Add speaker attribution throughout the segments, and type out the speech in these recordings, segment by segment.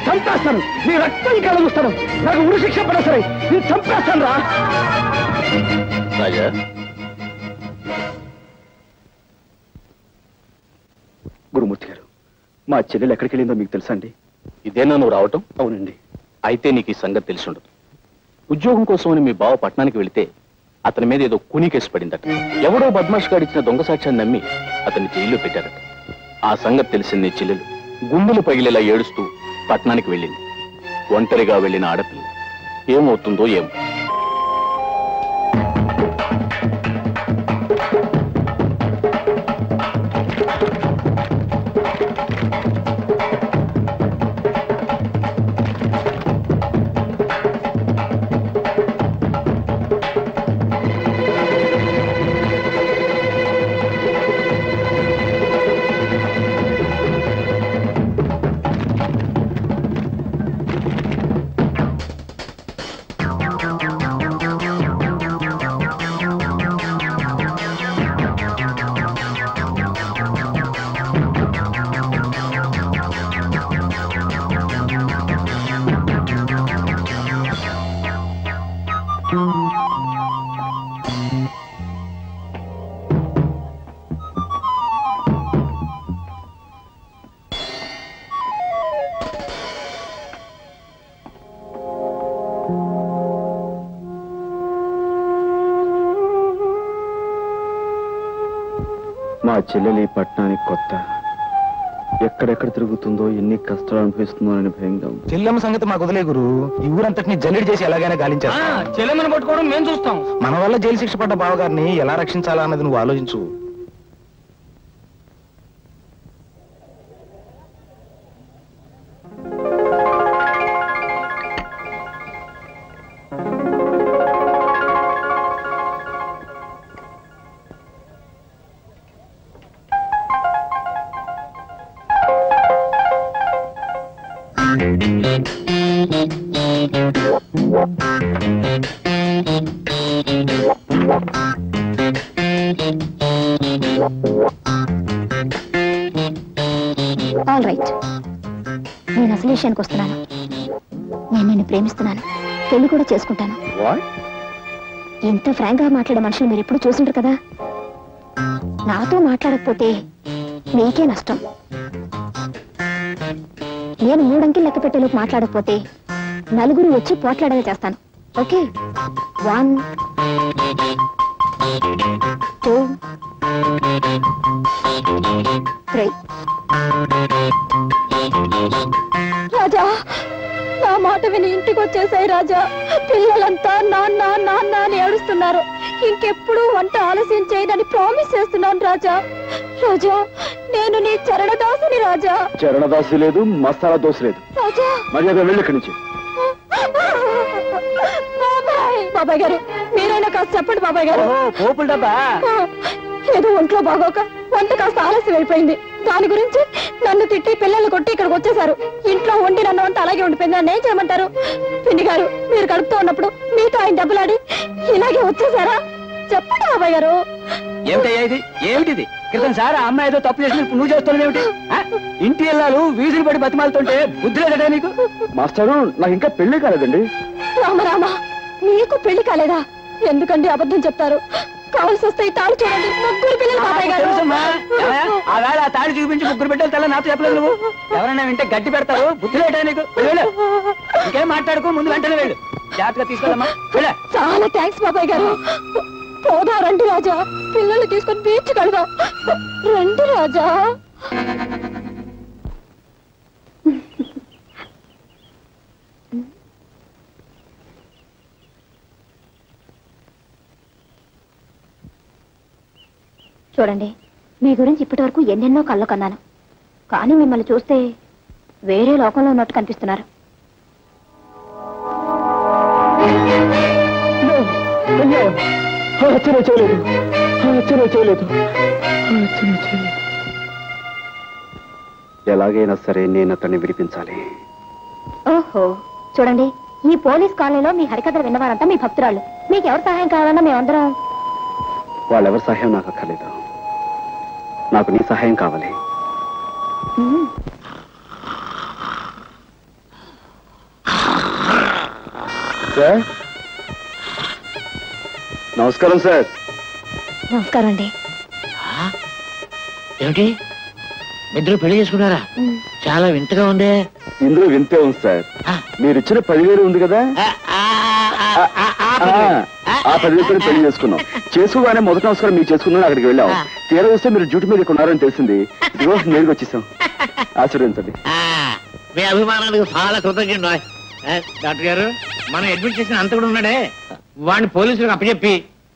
Speaker 1: చంపేస్తాను, నీ రక్తం కలుగుస్తాను, నాకు ఉరి శిక్ష పడ సరే నేను చంపేస్తాను రా.
Speaker 2: రాజా,
Speaker 1: గురుమూర్తి గారు, మా చెల్లెలు ఎక్కడికి వెళ్ళిందో మీకు తెలుసా అండి?
Speaker 2: ఇదేనా నువ్వు రావటం?
Speaker 1: అవునండి.
Speaker 2: అయితే నీకు ఈ సంగతి తెలిసి ఉండదు. ఉద్యోగం కోసమని మీ బావ పట్టణానికి వెళితే అతని మీద ఏదో కూనీ కేసు పడిందట. ఎవడో బద్మాష్ గాడిచ్చిన దొంగ సాక్ష్యాన్ని నమ్మి అతన్ని జైల్లో పెట్టారట. ఆ సంగతి తెలిసింది నీ చెల్లెలు గుండెలు పగిలేలా ఏడుస్తూ పట్టణానికి వెళ్ళింది. ఒంటరిగా వెళ్ళిన ఆడపిల్ల ఏమవుతుందో ఏమో.
Speaker 1: మా చెల్లెలి పట్టణానికి కొత్త, ఎక్కడెక్కడ తిరుగుతుందో, ఎన్ని కష్టాలు అనిపిస్తుందో అని భయంగా ఉంది.
Speaker 3: చెల్లెమ్మ సంగతి మాకు వదిలే గురు, ఈ ఊరంతటిని జల్లెడి చేసి ఎలాగైనా గాలించారు.
Speaker 4: చెల్లెమ్మని పట్టుకోవడం మేము చూస్తాం.
Speaker 3: మన వల్ల జైలు శిక్ష పడ్డ బావగారిని ఎలా రక్షించాలా అన్నది నువ్వు ఆలోచించు.
Speaker 5: ఆల్ రైట్, నేను అసలు విషయానికి వస్తున్నాను. నేను నిన్ను ప్రేమిస్తున్నాను, పెళ్లి కూడా చేసుకుంటాను. ఎంత ఫ్రాంక్ గా మాట్లాడే మనుషులు మీరు ఎప్పుడు చూసింటారు కదా. నాతో మాట్లాడకపోతే నీకే నష్టం. నేను 3 అంకెలు లెక్క పెట్టేలోపు మాట్లాడకపోతే నలుగురు వచ్చి పోట్లాడగా చేస్తాను. ఓకే, 1 2 3. రాజా, నా మాట విని ఇంటికి వచ్చేసాయి రాజా. పిల్లలంతా నాన్న నాన్న అని ఏడుస్తున్నారు. ఇంకెప్పుడు వంట ఆలస్యం చేయదని ప్రామిస్ చేస్తున్నాను రాజా. రాజా, నేను నీ చరణదాసుని రాజా.
Speaker 1: చరణదాసి లేదు, మసాలా దోశ లేదు.
Speaker 5: రాజా,
Speaker 1: మర్యాద వెళ్ళి ఇక్కడి నుంచి.
Speaker 5: బాబాయ్ గారు, మీరైనా కాస్త చెప్పండి బాబాయ్ గారు.
Speaker 4: పోపుల డబ్బా
Speaker 5: ఏదో ఒంట్లో బాగోక వంట కాస్త ఆలస్యం అయిపోయింది. దాని గురించి నన్ను తిట్టి పిల్లల్ని కొట్టి ఇక్కడికి వచ్చేసారు. ఇంట్లో వండి నన్ను అంతా అలాగే ఉండిపోయింది. నన్ను ఏం చేయమంటారు? పిన్ని గారు, మీరు కడుపుతూ ఉన్నప్పుడు మీతో ఆయన దెబ్బలాడి ఇలాగే వచ్చేసారా? చెప్పండి బాబాయ్ గారు.
Speaker 4: ఏమిటయ్యా ఇది? ఏమిటిది? క్రితం సార్ ఆ అమ్మాయి ఏదో తప్పు చేసి నువ్వు చేస్తున్నావు ఏమిటి? ఇంటి ఇల్లాలు వీధులు పడి బతిమాలుతుంటే బుద్ధి లేదట నీకు?
Speaker 1: మాస్టారు, నాకు ఇంకా పెళ్లి కాలేదండి.
Speaker 5: రామరామా, నీకు పెళ్లి కాలేదా? ఎందుకండి అబద్ధం చెప్తారు? కావాల్సి వస్తే ఈ తాళి చూడండి, 3 పిల్లలు బాబాయ్ గారు.
Speaker 4: ఆ వేళ ఆ తాళి చూపించి 3 బిడ్డలు తెల్ల నాతో చెప్పలేదు నువ్వు. ఎవరైనా వింటే గడ్డి పెడతారు. బుద్ధి లేటా నీకు? వెళ్ళు, ఇంకేం మాట్లాడుకో, ముందు వెంటనే వెళ్ళు. జాగ్రత్తగా తీసుకెళ్ళమ్మా.
Speaker 5: చాలా థ్యాంక్స్ బాబాయ్ గారు. పోదా, రండి రాజా, పిల్లల్ని తీసుకొని బీచ్ కడదాం. రండి రాజా. చూడండి, మీ గురించి ఇప్పటి వరకు ఎన్నెన్నో కళ్ళు కన్నాను. కానీ మిమ్మల్ని చూస్తే వేరే లోకంలో ఉన్నట్టు కనిపిస్తున్నారు.
Speaker 1: ఎలాగైనా సరే నేను అతన్ని విడిపించాలి.
Speaker 5: ఓహో, చూడండి, ఈ పోలీస్ కాలనీలో మీ హరికథలు విన్నవారంతా మీ భక్తురాళ్ళు. మీకు ఎవరు సహాయం కావాలన్నా మేమందరం.
Speaker 1: వాళ్ళెవరి సహాయం నాకు అక్కర్లేదు. నాకు నీ సహాయం కావాలి. సార్, నమస్కారం సార్.
Speaker 5: నమస్కారం అండి.
Speaker 6: ఏమిటి ఇద్దరు పెళ్లి చేసుకున్నారా? చాలా వింతగా ఉందే.
Speaker 1: ఇందులో వింతే ఉంది సార్. మీరు ఇచ్చిన 10,000 ఉంది కదా, ఆ 10,000 పెళ్లి చేసుకున్నాం. చేసుకోగానే మొదటి నమస్కారం మీరు చేసుకున్నాను, అక్కడికి వెళ్ళాం. తీరా వస్తే మీరు డ్యూటీ మీద ఇక్కడ ఉన్నారని తెలిసింది. ఇదిగో నేరుగా వచ్చేసాం. ఆశీర్వదించండి.
Speaker 6: మీ అభిమానానికి చాలా కృతజ్ఞత. డాక్టర్ గారు, మనం అడ్మిట్ చేసిన అంత కూడా ఉన్నాడే, వాడిని పోలీసులకు అప్పచెప్పి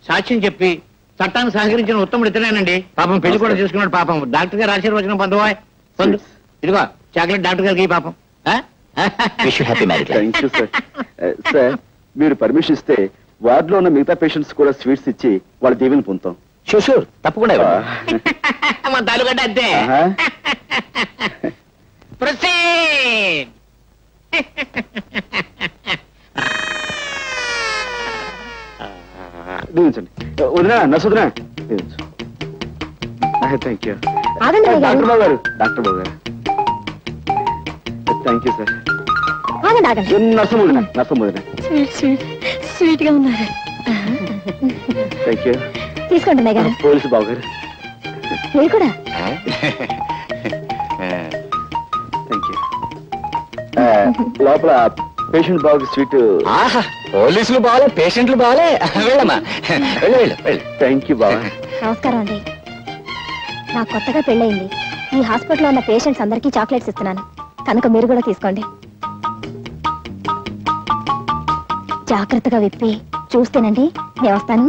Speaker 6: సాక్ష్యం చెప్పి చట్టానికి సహకరించిన ఉత్తముడు ఇతనేనండి. పాపం పెళ్లి కూడా చేసుకున్నాడు. పాపం డాక్టర్ గారు ఆశీర్వచనం పొందవాయ్. పొందు. ఇదిగో చాక్లెట్ డాక్టర్ గారికి పాపం.
Speaker 1: Thank you sir. సార్, మీరు పర్మిషన్ ఇస్తే వార్డులో ఉన్న మిగతా పేషెంట్స్ కూడా స్వీట్స్ ఇచ్చి వాళ్ళ దీవెని పొందుతాం.
Speaker 2: షూర్, తప్పకుండా.
Speaker 6: మన తాలూగడ్డ అంతే. ప్రొసీడ్.
Speaker 1: దీవించండి. వదినా, నర్సు వదినా, దీవించు. Thank you. డాక్టర్ బాబు గారు, డాక్టర్ బాబు గారు, థ్యాంక్ యూ సార్. నర్సం వదినా, నర్సం వదినా,
Speaker 5: స్వీట్ గా ఉన్నారు.
Speaker 1: Thank you.
Speaker 5: తీసుకోండి గారు.
Speaker 1: పోలీసు బాబు గారు,
Speaker 5: మీరు కూడా.
Speaker 1: Thank you. లోపల పేషెంట్ బాబుకి స్వీట్.
Speaker 3: పోలీసులు బాగాలే, పేషెంట్లు బాగాలే. వెళ్ళమ్మా, వెళ్ళు వెళ్ళు వెళ్ళు.
Speaker 1: థ్యాంక్ యూ బాబా.
Speaker 5: నమస్కారం అండి. నాకు కొత్తగా పెళ్ళయింది. ఈ హాస్పిటల్లో ఉన్న పేషెంట్స్ అందరికీ చాక్లెట్స్ ఇస్తున్నాను, కనుక మీరు కూడా తీసుకోండి. జాగ్రత్తగా విప్పి చూస్తేనండి. నేను వస్తాను.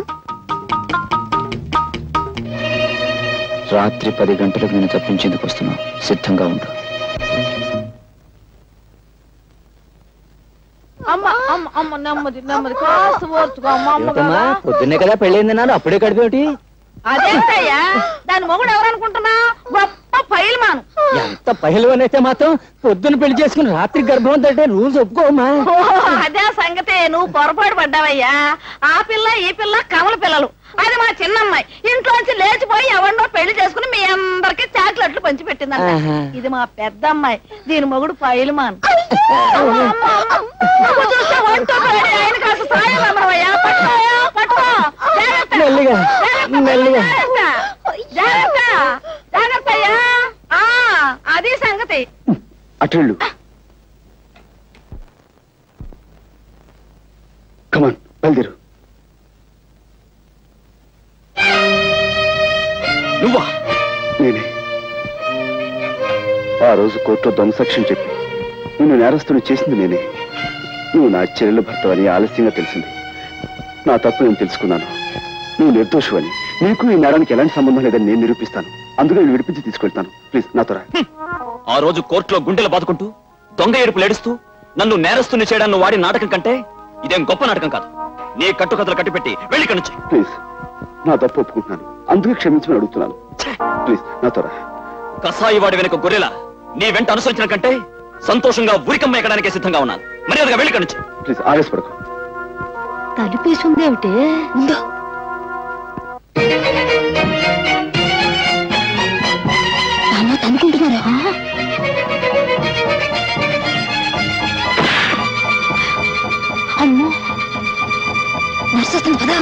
Speaker 3: రాత్రి 10 గంటలకు నేను తప్పించేందుకు వస్తున్నావు. సిద్ధంగా ఉండు. పొద్దున్నే కదా పెళ్ళైంది నాన్న, అప్పుడే కడిపేమిటి?
Speaker 7: అదేంటయ్యా, దాని మొగుడు ఎవరనుకుంటున్నా? గొప్ప పైల్మాన్.
Speaker 3: ఎంత పహిల్వాన్ అయితే మాత్రం పొద్దున్న పెళ్లి చేసుకుని రాత్రి గర్భం అంటే రూల్స్ ఒప్పుకోమా?
Speaker 7: అదే సంగతే, నువ్వు పొరపాటు పడ్డావయ్యా. ఆ పిల్ల ఈ పిల్ల కమల పిల్లలు. అది మా చిన్నమ్మాయి. ఇంట్లోంచి లేచిపోయి ఎవరినో పెళ్లి చేసుకుని మీ అందరికి చాక్లెట్లు పంచి పెట్టిందంట. ఇది మా పెద్ద అమ్మాయి, దీని మొగుడు పైల్మాన్. చూస్తే వంటో ఆయన కాస్త సాయం అమ్మయ్యా. పట్టుకోయా, పట్టుకో.
Speaker 3: మెల్లిగా మెల్లిగా.
Speaker 7: జాగ్రత్త, జాగ్రత్త అయ్యా. అది సంగతి.
Speaker 1: అటెళ్ళు. కమాన్, బయలుదేరు.
Speaker 2: నువ్వా?
Speaker 1: నేనే. ఆ రోజు కోర్టులో దొంగసాక్ష్యం చెప్పి నిన్ను నేరస్తుని చేసింది నేనే. నువ్వు నా చెల్లెలు భర్తవని ఆలస్యంగా తెలిసింది. నా తప్పు నేను తెలుసుకున్నాను. నువ్వు నిర్దోషువని, నీకు ఈ నేరానికి ఎలాంటి సంబంధం లేదని నేను నిరూపిస్తాను. అందుకే నేను విడిపించి తీసుకెళ్తాను. ప్లీజ్ నాతో రా.
Speaker 2: ఆ రోజు కోర్టులో గుండెలు బాదుకుంటూ దొంగ ఏడుపులు ఏడుస్తూ నన్ను నేరస్తుని చేయడాన్ని వాడి నాటకం కంటే ఇదేం గొప్ప నాటకం కాదు. నీ కట్టుకథలు కట్టిపెట్టి వెళ్ళి నుంచి.
Speaker 1: ప్లీజ్, నా తప్పు ఒప్పుకుంటున్నాను. అందుకే క్షమించమని అడుగుతున్నాను. ప్లీజ్ నాతో రా.
Speaker 2: కసాయి వాడి వెనుక గొర్రెలా నీ వెంట అనుసరించిన కంటే సంతోషంగా ఉరికమ్మ ఎక్కడానికే సిద్ధంగా ఉన్నాను. మర్యాదగా వెళ్ళి నుంచి.
Speaker 1: ప్లీజ్ ఆవేశపడకు.
Speaker 5: తలుపేసుందేమిటి? ముందు తనుకుంటున్నారా? అమ్మో, నర్సు వస్తుంది పదా.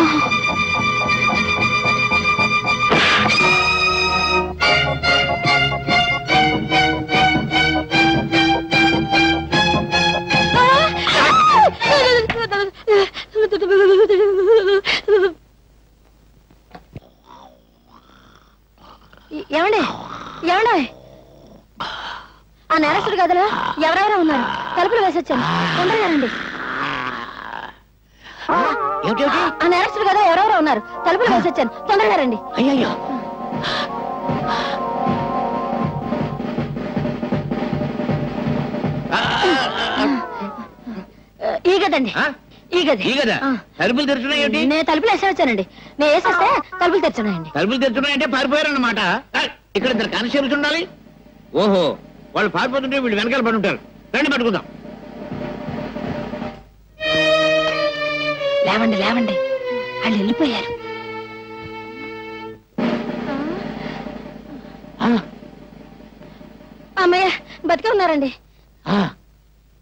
Speaker 5: ఏమండి, ఏమండి, ఆ నేరస్తుడు గదిలో ఎవరెవరో ఉన్నారు. తలుపులు వేసొచ్చాను, తొందరగా రండి. ఆ నేరస్తుడు గదిలో ఎవరెవరో ఉన్నారు. తలుపులు వేసొచ్చాను, తొందరగా రండి.
Speaker 6: అయ్యో,
Speaker 7: గదండి
Speaker 6: ఆ?
Speaker 7: ఈ గది
Speaker 6: ఈ కదా
Speaker 7: ఆ.
Speaker 6: తలుపులు తెరుచున్నాయి ఏమిటి?
Speaker 7: నేను తలుపులు వేసేవచ్చానండి నేను వేసేస్తే తలుపులు తెచ్చానండి
Speaker 6: తలుపులు తెరుచున్నాయంటే పారిపోయారన్నమాట. ఇక్కడ ఇద్దరు కానిస్టేబుల్స్ ఉండాలి. ఓహో, వాళ్ళు పారిపోతుంటే వీళ్ళు వెనకాల పడి ఉంటారు. రండి పట్టుకుందాం.
Speaker 7: లేవండి లేవండి వాళ్ళు వెళ్ళిపోయారు. అమ్మయ్య బతికే ఉన్నారండి.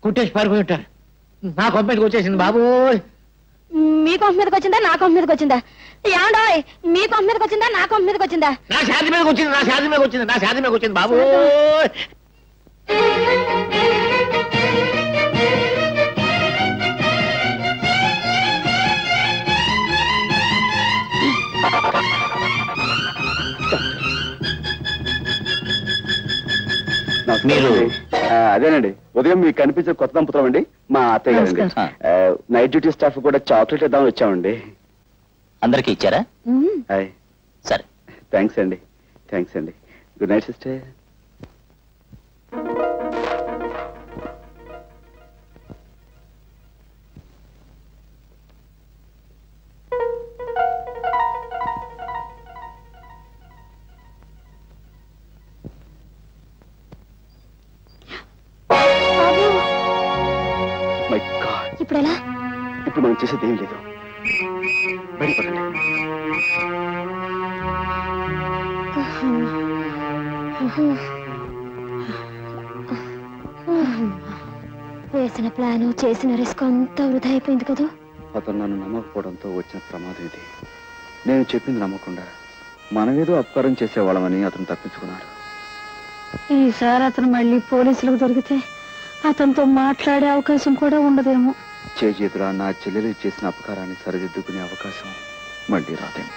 Speaker 6: కుట్టేసి పారిపోయి ఉంటారు. నా కొంపటికి వచ్చేసింది బాబు.
Speaker 7: మీ కొంప మీదకి వచ్చిందా నా కొంప మీదకి వచ్చిందా? ఏమండోయ్, మీ కొంప మీదకి వచ్చిందా నా కొంప మీదకి వచ్చిందా?
Speaker 6: నా శాంతి మీదకి వచ్చింది, నా శాంతి మీదకి వచ్చింది, నా శాంతి మీదకి వచ్చింది బాబు.
Speaker 1: అదేనండి, ఉదయం మీకు కనిపించే కొత్త దంపతులం అండి, మా అత్తయ్య గారండి. నైట్ డ్యూటీ స్టాఫ్ కూడా చాక్లెట్ ఇద్దామని వచ్చామండి.
Speaker 2: అందరికీ ఇచ్చారా?
Speaker 1: హాయ్,
Speaker 2: సరే.
Speaker 1: థ్యాంక్స్ అండి, థ్యాంక్స్ అండి. Good night sister. My God,
Speaker 5: ఇప్పుడు ఎలా?
Speaker 1: ఇప్పుడు మనం చేసేది ఏం లేదు. బయటపడండి.
Speaker 5: వేసిన ప్లాను చేసిన రిస్క్ అంతా వృధా అయిపోయింది కదా.
Speaker 1: అతను నన్ను నమ్మకపోవడంతో వచ్చిన ప్రమాదం ఇది. నేను చెప్పింది నమ్మకుండా మనమేదో అపకారం చేసేవాళ్ళమని అతను తప్పించుకున్నాడు.
Speaker 5: ఈసారి అతను మళ్ళీ పోలీసులకు దొరికితే అతనితో మాట్లాడే అవకాశం కూడా ఉండదేమో.
Speaker 1: చేతులా నా చెల్లెలు చేసిన అపకారాన్ని సరిదిద్దుకునే అవకాశం మళ్ళీ రాదేమో.